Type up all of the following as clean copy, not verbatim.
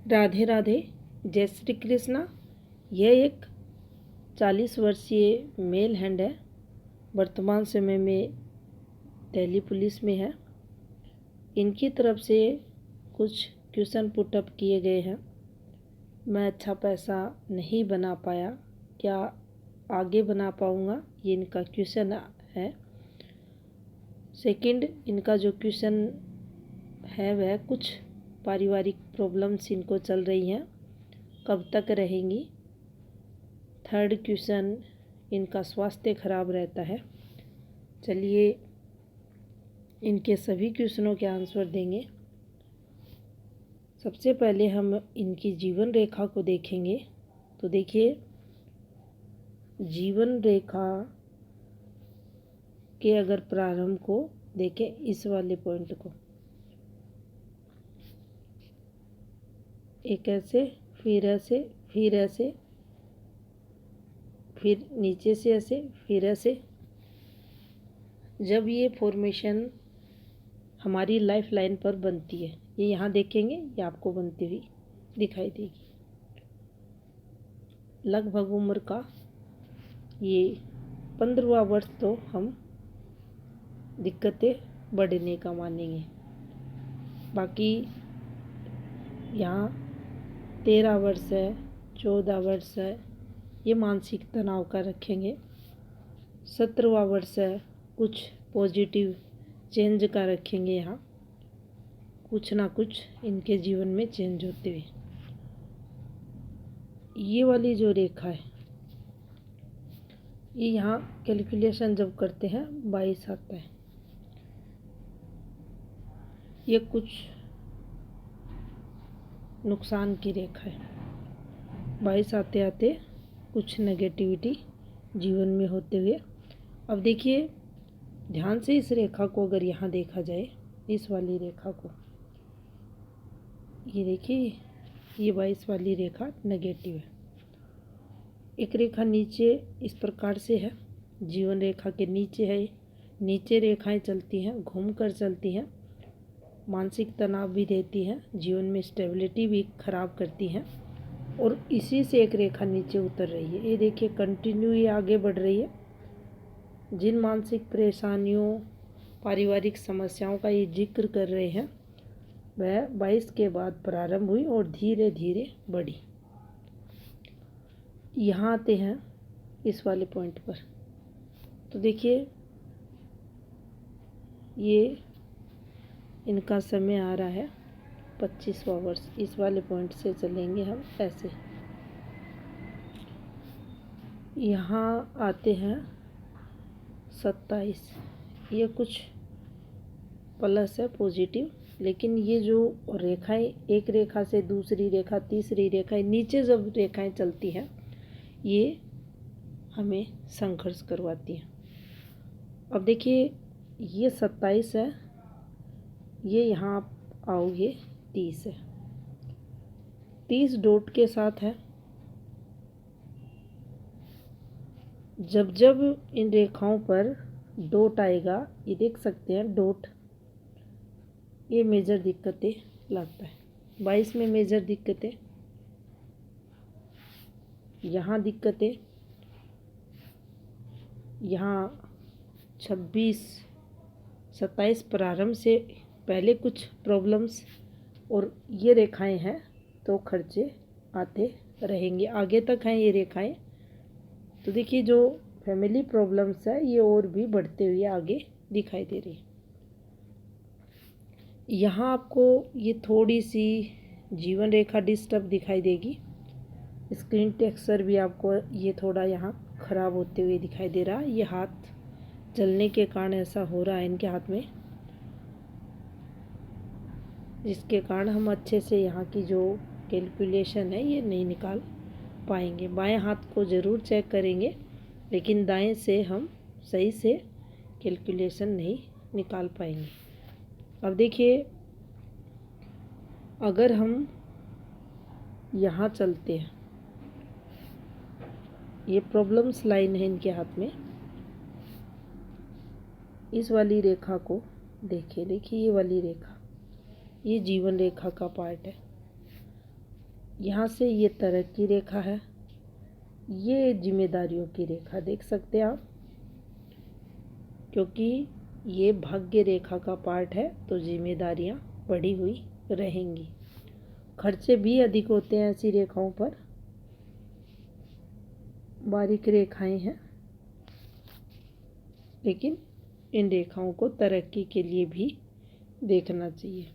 राधे राधे, जय श्री कृष्णा। यह एक 40 वर्षीय मेल हैंड है। वर्तमान समय में दिल्ली पुलिस में है। इनकी तरफ से कुछ क्वेश्चन पुटअप किए गए हैं। मैं अच्छा पैसा नहीं बना पाया, क्या आगे बना पाऊँगा, ये इनका क्वेश्चन है। सेकंड, इनका जो क्वेश्चन है वह कुछ पारिवारिक प्रॉब्लम्स इनको चल रही हैं, कब तक रहेंगी। थर्ड क्वेश्चन, इनका स्वास्थ्य खराब रहता है। चलिए इनके सभी क्वेश्चनों के आंसर देंगे। सबसे पहले हम इनकी जीवन रेखा को देखेंगे। तो देखिए, जीवन रेखा के अगर प्रारंभ को देखें, इस वाले पॉइंट को, एक ऐसे, फिर ऐसे, फिर ऐसे, फिर नीचे से ऐसे, फिर ऐसे। जब ये फॉर्मेशन हमारी लाइफ लाइन पर बनती है, ये यहाँ देखेंगे, ये आपको बनती हुई दिखाई देगी। लगभग उम्र का ये 15वां वर्ष तो हम दिक्कतें बढ़ने का मानेंगे। बाकी यहाँ 13 वर्ष है, 14 वर्ष है, ये मानसिक तनाव का रखेंगे। 17वां वर्ष है, कुछ पॉजिटिव चेंज का रखेंगे। यहाँ कुछ ना कुछ इनके जीवन में चेंज होते हुए। ये वाली जो रेखा है, ये यहाँ कैलकुलेशन जब करते हैं 22 आता है। ये कुछ नुकसान की रेखा है। 22 आते आते कुछ नेगेटिविटी जीवन में होते हुए। अब देखिए ध्यान से इस रेखा को अगर यहाँ देखा जाए, इस वाली रेखा को, ये देखिए, ये 22 वाली रेखा नेगेटिव है। एक रेखा नीचे इस प्रकार से है, जीवन रेखा के नीचे है। नीचे रेखाएं चलती हैं, घूमकर चलती हैं, मानसिक तनाव भी देती हैं, जीवन में स्टेबिलिटी भी खराब करती हैं। और इसी से एक रेखा नीचे उतर रही है। ये देखिए कंटिन्यू ये आगे बढ़ रही है। जिन मानसिक परेशानियों, पारिवारिक समस्याओं का ये जिक्र कर रहे हैं, वह 22 के बाद प्रारंभ हुई और धीरे धीरे बढ़ी। यहाँ आते हैं इस वाले पॉइंट पर। तो देखिए ये इनका समय आ रहा है 25वां वर्ष। इस वाले पॉइंट से चलेंगे हम ऐसे। यहाँ आते हैं 27। ये कुछ प्लस है, पॉजिटिव। लेकिन ये जो रेखाएं, एक रेखा से दूसरी रेखा, तीसरी रेखाएं, नीचे जब रेखाएं चलती हैं, ये हमें संघर्ष करवाती हैं। अब देखिए ये 27 है, ये यहाँ आप आओगे 30 है। 30 डॉट के साथ है। जब जब इन रेखाओं पर डॉट आएगा, ये देख सकते हैं डॉट, ये मेजर दिक्कतें लाता है। 22 में मेजर दिक्कतें, यहाँ दिक्कतें, यहाँ 26, 27 प्रारंभ से पहले कुछ प्रॉब्लम्स, और ये रेखाएं हैं तो खर्चे आते रहेंगे। आगे तक हैं ये रेखाएं। तो देखिए जो फैमिली प्रॉब्लम्स है, ये और भी बढ़ते हुए आगे दिखाई दे रही है। यहाँ आपको ये थोड़ी सी जीवन रेखा डिस्टर्ब दिखाई देगी। स्क्रीन टेक्सचर भी आपको ये थोड़ा यहाँ ख़राब होते हुए दिखाई दे रहा है। ये हाथ जलने के कारण ऐसा हो रहा है इनके हाथ में, जिसके कारण हम अच्छे से यहाँ की जो कैलकुलेशन है ये नहीं निकाल पाएंगे। बाएं हाथ को ज़रूर चेक करेंगे, लेकिन दाएं से हम सही से कैलकुलेशन नहीं निकाल पाएंगे। अब देखिए अगर हम यहाँ चलते हैं, ये प्रॉब्लम्स लाइन है इनके हाथ में। इस वाली रेखा को देखिए, देखिए ये वाली रेखा, ये जीवन रेखा का पार्ट है। यहाँ से ये तरक्की रेखा है, ये जिम्मेदारियों की रेखा देख सकते हैं आप, क्योंकि ये भाग्य रेखा का पार्ट है तो जिम्मेदारियाँ बढ़ी हुई रहेंगी। खर्चे भी अधिक होते हैं ऐसी रेखाओं पर। बारीक रेखाएं हैं, लेकिन इन रेखाओं को तरक्की के लिए भी देखना चाहिए।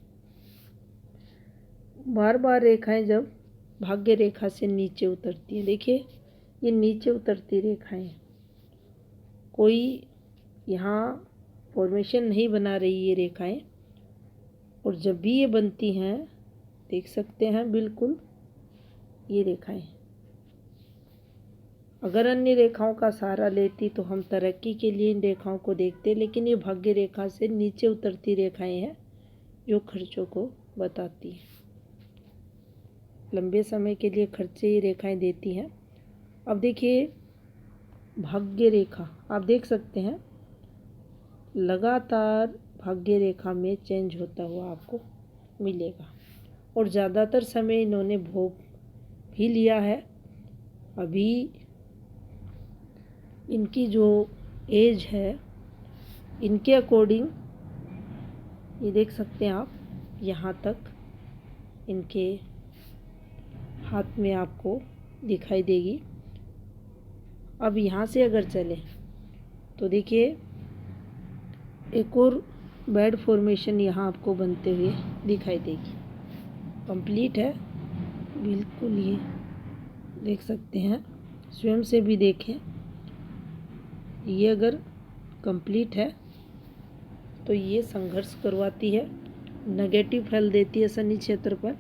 बार बार रेखाएं जब भाग्य रेखा से नीचे उतरती हैं, देखिए ये नीचे उतरती रेखाएं, कोई यहाँ फॉर्मेशन नहीं बना रही ये रेखाएं, और जब भी ये बनती हैं देख सकते हैं बिल्कुल ये रेखाएं। अगर अन्य रेखाओं का सहारा लेती तो हम तरक्की के लिए इन रेखाओं को देखते, लेकिन ये भाग्य रेखा से नीचे उतरती रेखाएं हैं जो खर्चों को बताती हैं। लंबे समय के लिए खर्चे ये रेखाएं देती हैं। अब देखिए भाग्य रेखा आप देख सकते हैं लगातार भाग्य रेखा में चेंज होता हुआ आपको मिलेगा, और ज़्यादातर समय इन्होंने भोग भी लिया है। अभी इनकी जो एज है इनके अकॉर्डिंग ये देख सकते हैं आप, यहाँ तक इनके हाथ में आपको दिखाई देगी। अब यहाँ से अगर चले तो देखिए एक और बेड फॉर्मेशन यहाँ आपको बनते हुए दिखाई देगी। कंप्लीट है बिल्कुल, ये देख सकते हैं, स्वयं से भी देखें। ये अगर कंप्लीट है तो ये संघर्ष करवाती है, नेगेटिव फल देती है शनि क्षेत्र पर।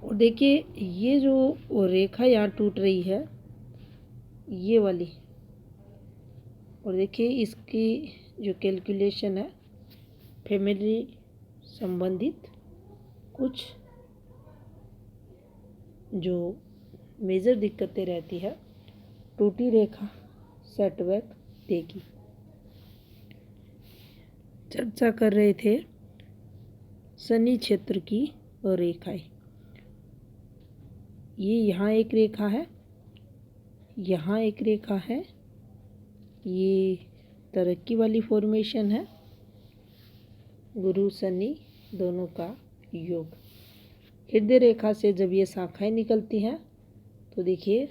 और देखिए ये जो रेखा यहाँ टूट रही है ये वाली, और देखिए इसकी जो कैलकुलेशन है फैमिली संबंधित कुछ जो मेजर दिक्कतें रहती है, टूटी रेखा सेटबैक देगी। चर्चा कर रहे थे शनि क्षेत्र की रेखाएं। ये यहाँ एक रेखा है, यहाँ एक रेखा है, ये तरक्की वाली फॉर्मेशन है, गुरु शनि दोनों का योग। हृदय रेखा से जब ये शाखाएं निकलती हैं तो देखिए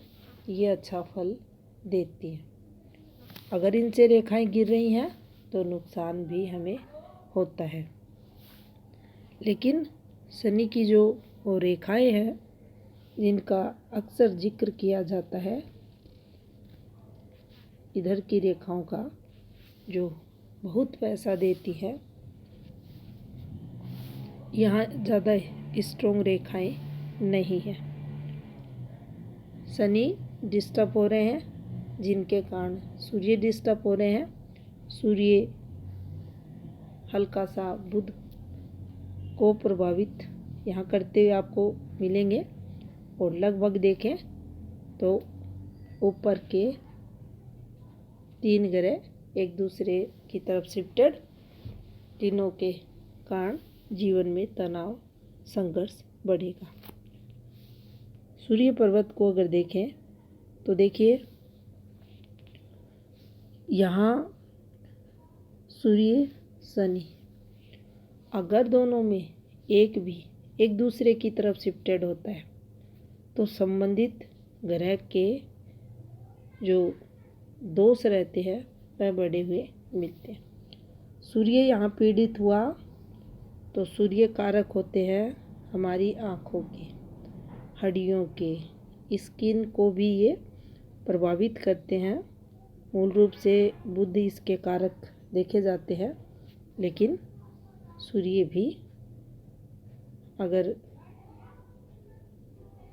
ये अच्छा फल देती हैं। अगर इनसे रेखाएं गिर रही हैं तो नुकसान भी हमें होता है, लेकिन शनि की जो वो रेखाएं हैं जिनका अक्सर जिक्र किया जाता है, इधर की रेखाओं का जो बहुत पैसा देती है, यहाँ ज़्यादा स्ट्रॉन्ग रेखाएं नहीं हैं। शनि डिस्टर्ब हो रहे हैं जिनके कारण सूर्य डिस्टर्ब हो रहे हैं। सूर्य हल्का सा बुध को प्रभावित यहाँ करते हुए आपको मिलेंगे, और लगभग देखें तो ऊपर के 3 ग्रह एक दूसरे की तरफ शिफ्टेड, तीनों के कारण जीवन में तनाव संघर्ष बढ़ेगा। सूर्य पर्वत को अगर देखें तो देखिए यहाँ सूर्य शनि, अगर दोनों में एक भी एक दूसरे की तरफ शिफ्टेड होता है तो संबंधित ग्रह के जो दोष रहते हैं वह बढ़े हुए मिलते हैं। सूर्य यहाँ पीड़ित हुआ तो सूर्य कारक होते हैं हमारी आँखों के, हड्डियों के, स्किन को भी ये प्रभावित करते हैं। मूल रूप से बुध इसके कारक देखे जाते हैं, लेकिन सूर्य भी अगर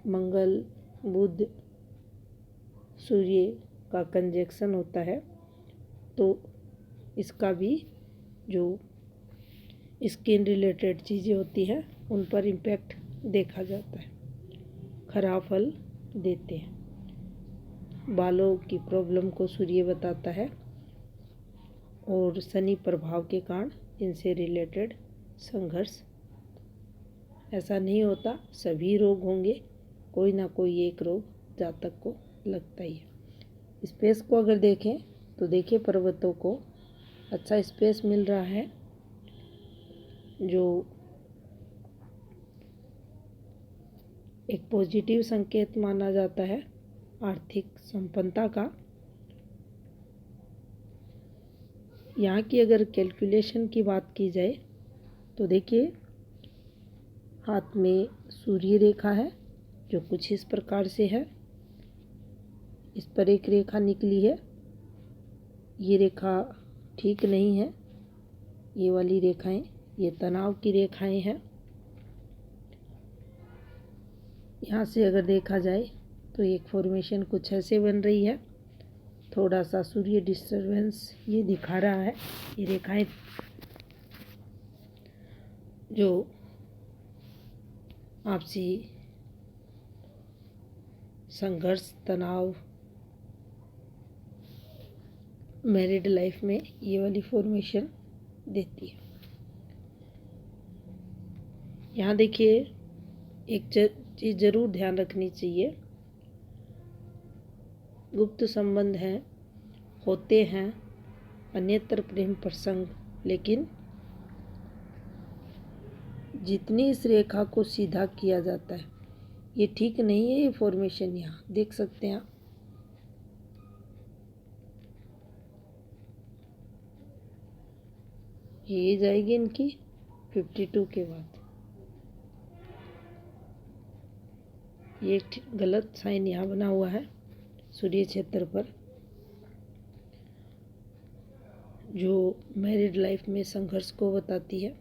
मंगल बुध सूर्य का कंजक्शन होता है तो इसका भी जो स्किन रिलेटेड चीज़ें होती हैं उन पर इम्पैक्ट देखा जाता है, खराब फल देते हैं। बालों की प्रॉब्लम को सूर्य बताता है, और शनि प्रभाव के कारण इनसे रिलेटेड संघर्ष ऐसा नहीं होता, सभी रोग होंगे, कोई ना कोई एक रोग जातक को लगता ही है। स्पेस को अगर देखें तो देखिए पर्वतों को अच्छा स्पेस मिल रहा है, जो एक पॉजिटिव संकेत माना जाता है आर्थिक संपन्नता का। यहाँ की अगर कैलकुलेशन की बात की जाए तो देखिए हाथ में सूर्य रेखा है जो कुछ इस प्रकार से है। इस पर एक रेखा निकली है, ये रेखा ठीक नहीं है, ये वाली रेखाएं ये तनाव की रेखाएं हैं। यहाँ से अगर देखा जाए तो एक फॉर्मेशन कुछ ऐसे बन रही है, थोड़ा सा सूर्य डिस्टरबेंस ये दिखा रहा है। ये रेखाएं जो आपसी संघर्ष, तनाव, मैरिड लाइफ में ये वाली फॉर्मेशन देती है। यहाँ देखिए एक चीज़ जरूर ध्यान रखनी चाहिए, गुप्त संबंध हैं, होते हैं अन्यत्र प्रेम प्रसंग, लेकिन जितनी इस रेखा को सीधा किया जाता है ये ठीक नहीं है। ये फॉर्मेशन यहाँ देख सकते हैं आप, ये जाएगी इनकी 52 के बाद। ये गलत साइन यहाँ बना हुआ है सूर्य क्षेत्र पर, जो मैरिड लाइफ में संघर्ष को बताती है।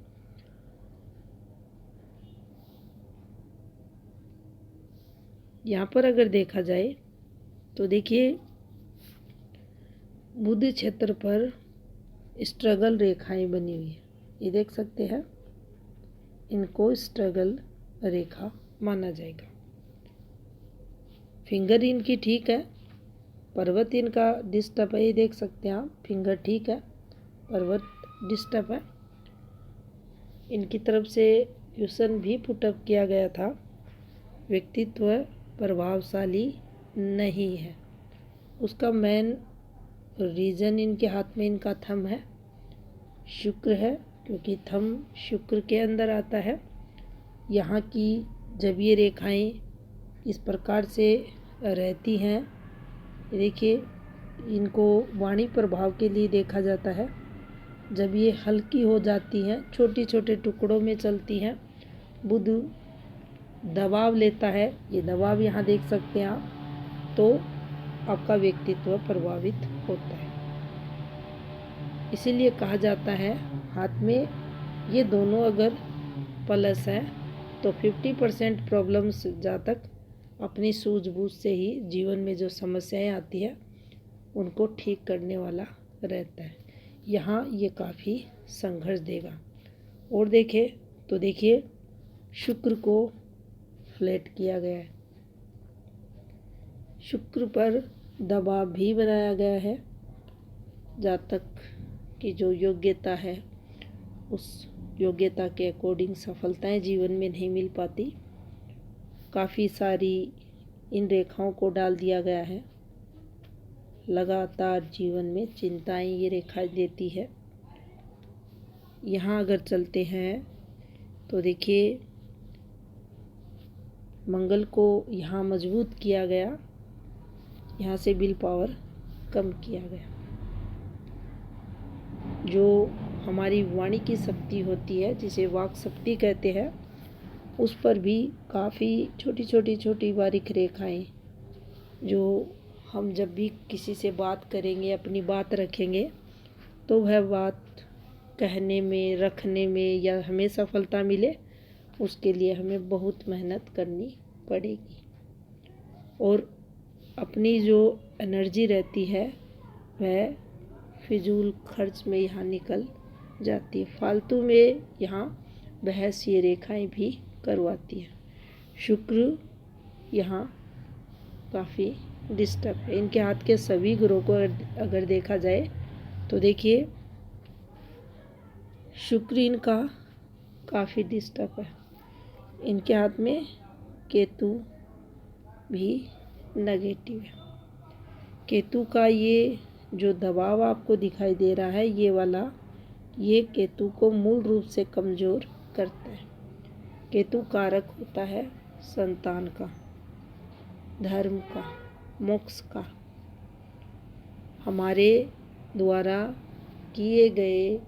यहाँ पर अगर देखा जाए तो देखिए बुध क्षेत्र पर स्ट्रगल रेखाएं बनी हुई है, ये देख सकते हैं, इनको स्ट्रगल रेखा माना जाएगा। फिंगर इनकी ठीक है, पर्वत इनका डिस्टर्ब है, ये देख सकते हैं आप, फिंगर ठीक है, पर्वत डिस्टर्ब है। इनकी तरफ से क्वेश्चन भी पुटअप किया गया था, व्यक्तित्व प्रभावशाली नहीं है। उसका मेन रीज़न इनके हाथ में इनका थंब है, शुक्र है, क्योंकि थंब शुक्र के अंदर आता है। यहाँ की जब ये रेखाएं इस प्रकार से रहती हैं, देखिए इनको वाणी प्रभाव के लिए देखा जाता है। जब ये हल्की हो जाती हैं, छोटे छोटे टुकड़ों में चलती हैं, बुध दबाव लेता है, ये दबाव यहाँ देख सकते हैं आप, तो आपका व्यक्तित्व प्रभावित होता है। इसीलिए कहा जाता है हाथ में ये दोनों अगर प्लस है तो 50% प्रॉब्लम्स जातक अपनी सूझबूझ से ही जीवन में जो समस्याएं आती है उनको ठीक करने वाला रहता है। यहाँ ये काफ़ी संघर्ष देगा। और देखें तो देखिए शुक्र को फ्लैट किया गया है, शुक्र पर दबाव भी बनाया गया है। जातक की जो योग्यता है उस योग्यता के अकॉर्डिंग सफलताएं जीवन में नहीं मिल पाती। काफ़ी सारी इन रेखाओं को डाल दिया गया है, लगातार जीवन में चिंताएं ये रेखा देती है। यहाँ अगर चलते हैं तो देखिए मंगल को यहाँ मजबूत किया गया, यहाँ से विल पावर कम किया गया। जो हमारी वाणी की शक्ति होती है, जिसे वाक शक्ति कहते हैं, उस पर भी काफ़ी छोटी बारीक रेखाएं, जो हम जब भी किसी से बात करेंगे, अपनी बात रखेंगे, तो वह बात कहने में, रखने में या हमें सफलता मिले, उसके लिए हमें बहुत मेहनत करनी पड़ेगी। और अपनी जो एनर्जी रहती है वह फिजूल खर्च में यहाँ निकल जाती है, फालतू में यहाँ बहस ये रेखाएं भी करवाती है। शुक्र यहाँ काफ़ी डिस्टर्ब है। इनके हाथ के सभी ग्रहों को अगर देखा जाए तो देखिए शुक्र इनका काफ़ी डिस्टर्ब है। इनके हाथ में केतु भी नेगेटिव है। केतु का ये जो दबाव आपको दिखाई दे रहा है ये वाला, ये केतु को मूल रूप से कमज़ोर करता है। केतु कारक होता है संतान का, धर्म का, मोक्ष का। हमारे द्वारा किए गए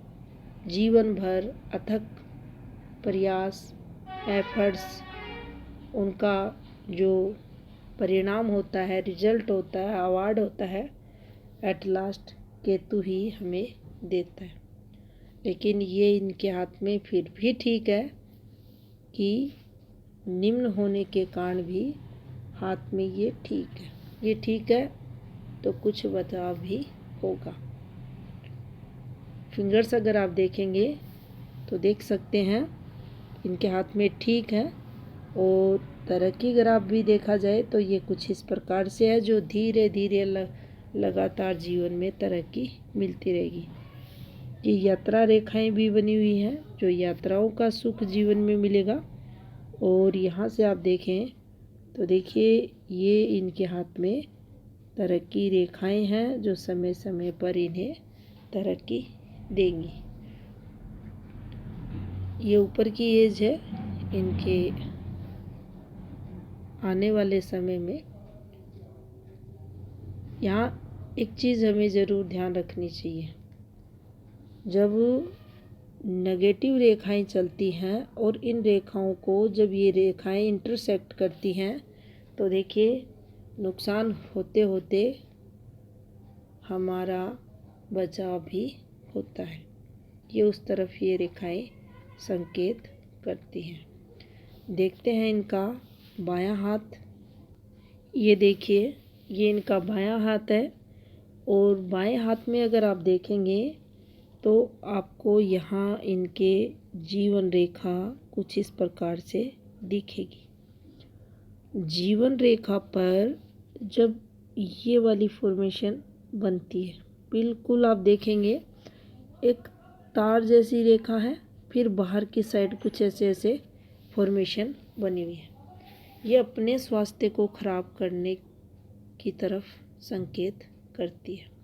जीवन भर अथक प्रयास, एफर्ट्स, उनका जो परिणाम होता है, रिजल्ट होता है, अवार्ड होता है, एट लास्ट केतु ही हमें देता है। लेकिन ये इनके हाथ में फिर भी ठीक है कि निम्न होने के कारण भी हाथ में ये ठीक है। ये ठीक है तो कुछ बदलाव भी होगा। फिंगर्स अगर आप देखेंगे तो देख सकते हैं इनके हाथ में ठीक है। और तरक्की ग्राफ भी देखा जाए तो ये कुछ इस प्रकार से है, जो धीरे धीरे लगातार जीवन में तरक्की मिलती रहेगी। ये यात्रा रेखाएं भी बनी हुई हैं, जो यात्राओं का सुख जीवन में मिलेगा। और यहाँ से आप देखें तो देखिए ये इनके हाथ में तरक्की रेखाएं हैं, जो समय समय पर इन्हें तरक्की देंगी। ये ऊपर की एज है, इनके आने वाले समय में। यहाँ एक चीज़ हमें ज़रूर ध्यान रखनी चाहिए, जब नेगेटिव रेखाएं चलती हैं और इन रेखाओं को जब ये रेखाएं इंटरसेक्ट करती हैं तो देखिए नुकसान होते होते हमारा बचाव भी होता है। ये उस तरफ ये रेखाएं संकेत करती हैं। देखते हैं इनका बायां हाथ। ये देखिए ये इनका बायां हाथ है। और बाएं हाथ में अगर आप देखेंगे तो आपको यहाँ इनके जीवन रेखा कुछ इस प्रकार से दिखेगी। जीवन रेखा पर जब ये वाली फॉर्मेशन बनती है, बिल्कुल आप देखेंगे एक तार जैसी रेखा है, फिर बाहर की साइड कुछ ऐसे ऐसे फॉर्मेशन बनी हुई है। ये अपने स्वास्थ्य को खराब करने की तरफ संकेत करती है।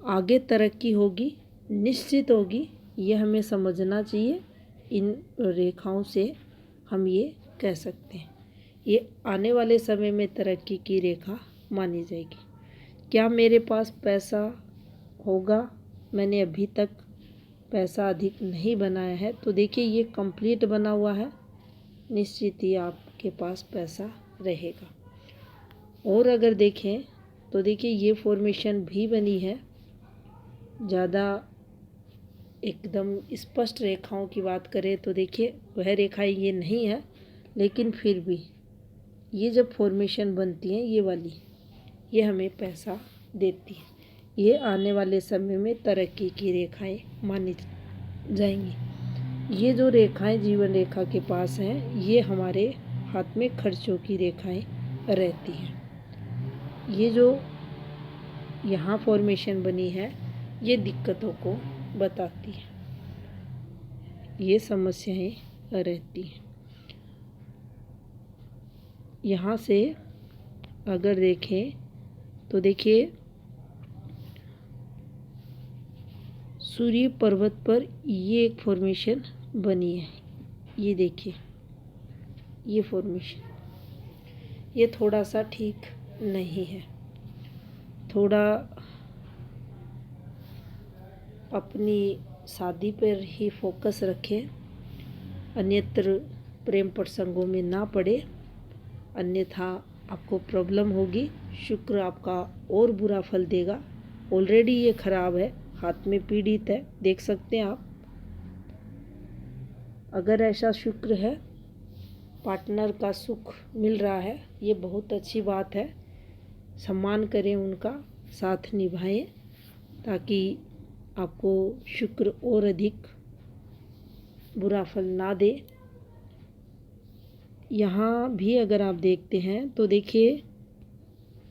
आगे तरक्की होगी, निश्चित होगी, ये हमें समझना चाहिए। इन रेखाओं से हम ये कह सकते हैं ये आने वाले समय में तरक्की की रेखा मानी जाएगी। क्या मेरे पास पैसा होगा? मैंने अभी तक पैसा अधिक नहीं बनाया है, तो देखिए ये कंप्लीट बना हुआ है, निश्चित ही आपके पास पैसा रहेगा। और अगर देखें तो देखिए ये फॉर्मेशन भी बनी है। ज़्यादा एकदम स्पष्ट रेखाओं की बात करें तो देखिए वह रेखाएं ये नहीं है, लेकिन फिर भी ये जब फॉर्मेशन बनती हैं ये वाली, ये हमें पैसा देती है। ये आने वाले समय में तरक्की की रेखाएं मानी जाएंगी। ये जो रेखाएं जीवन रेखा के पास हैं ये हमारे हाथ में खर्चों की रेखाएं रहती हैं। ये जो यहाँ फॉर्मेशन बनी है ये दिक्कतों को बताती है, ये समस्याएं रहती हैं। यहाँ से अगर देखें तो देखिए सूर्य पर्वत पर ये एक फॉर्मेशन बनी है। ये देखिए ये फॉर्मेशन, ये थोड़ा सा ठीक नहीं है। थोड़ा अपनी शादी पर ही फोकस रखें, अन्यत्र प्रेम प्रसंगों में ना पड़े, अन्यथा आपको प्रॉब्लम होगी। शुक्र आपका और बुरा फल देगा। ऑलरेडी ये खराब है, हाथ में पीड़ित है, देख सकते हैं आप। अगर ऐसा शुक्र है, पार्टनर का सुख मिल रहा है, ये बहुत अच्छी बात है। सम्मान करें उनका, साथ निभाएं, ताकि आपको शुक्र और अधिक बुरा फल ना दे। यहाँ भी अगर आप देखते हैं तो देखिए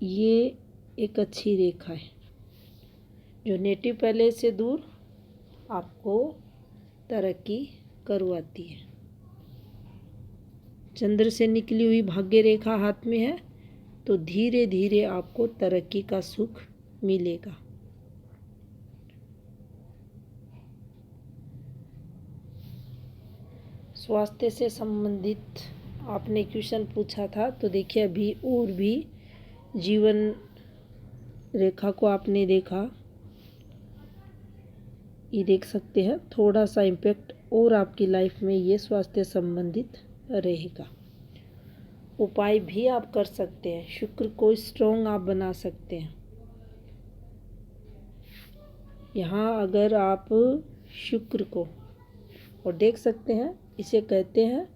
ये एक अच्छी रेखा है जो नेटिव पैलेस से दूर आपको तरक्की करवाती है। चंद्र से निकली हुई भाग्य रेखा हाथ में है तो धीरे धीरे आपको तरक्की का सुख मिलेगा। स्वास्थ्य से संबंधित आपने क्वेश्चन पूछा था, तो देखिए अभी और भी जीवन रेखा को आपने देखा, ये देख सकते हैं थोड़ा सा इम्पैक्ट और आपकी लाइफ में ये स्वास्थ्य संबंधित रहेगा। उपाय भी आप कर सकते हैं, शुक्र को स्ट्रॉन्ग आप बना सकते हैं। यहाँ अगर आप शुक्र को और देख सकते हैं, इसे कहते हैं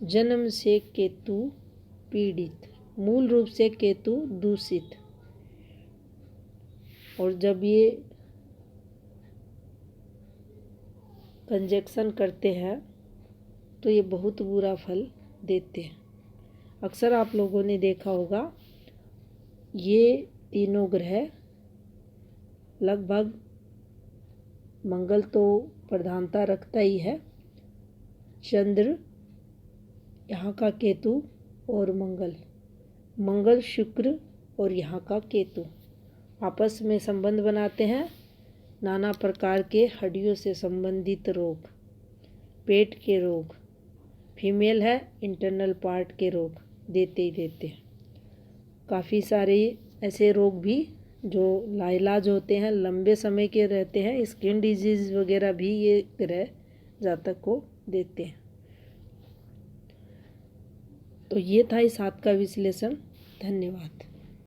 जन्म से केतु पीड़ित, मूल रूप से केतु दूषित, और जब ये कंजक्शन करते हैं तो ये बहुत बुरा फल देते हैं। अक्सर आप लोगों ने देखा होगा ये तीनों ग्रह लगभग, मंगल तो प्रधानता रखता ही है, चंद्र, यहाँ का केतु और मंगल शुक्र और यहाँ का केतु आपस में संबंध बनाते हैं। नाना प्रकार के हड्डियों से संबंधित रोग, पेट के रोग, फीमेल है इंटरनल पार्ट के रोग देते ही देते हैं। काफ़ी सारे ऐसे रोग भी जो लाइलाज होते हैं, लंबे समय के रहते हैं, स्किन डिजीज़ वगैरह भी ये ग्रह जातक को देते हैं। तो ये था इस हाथ का विश्लेषण। धन्यवाद।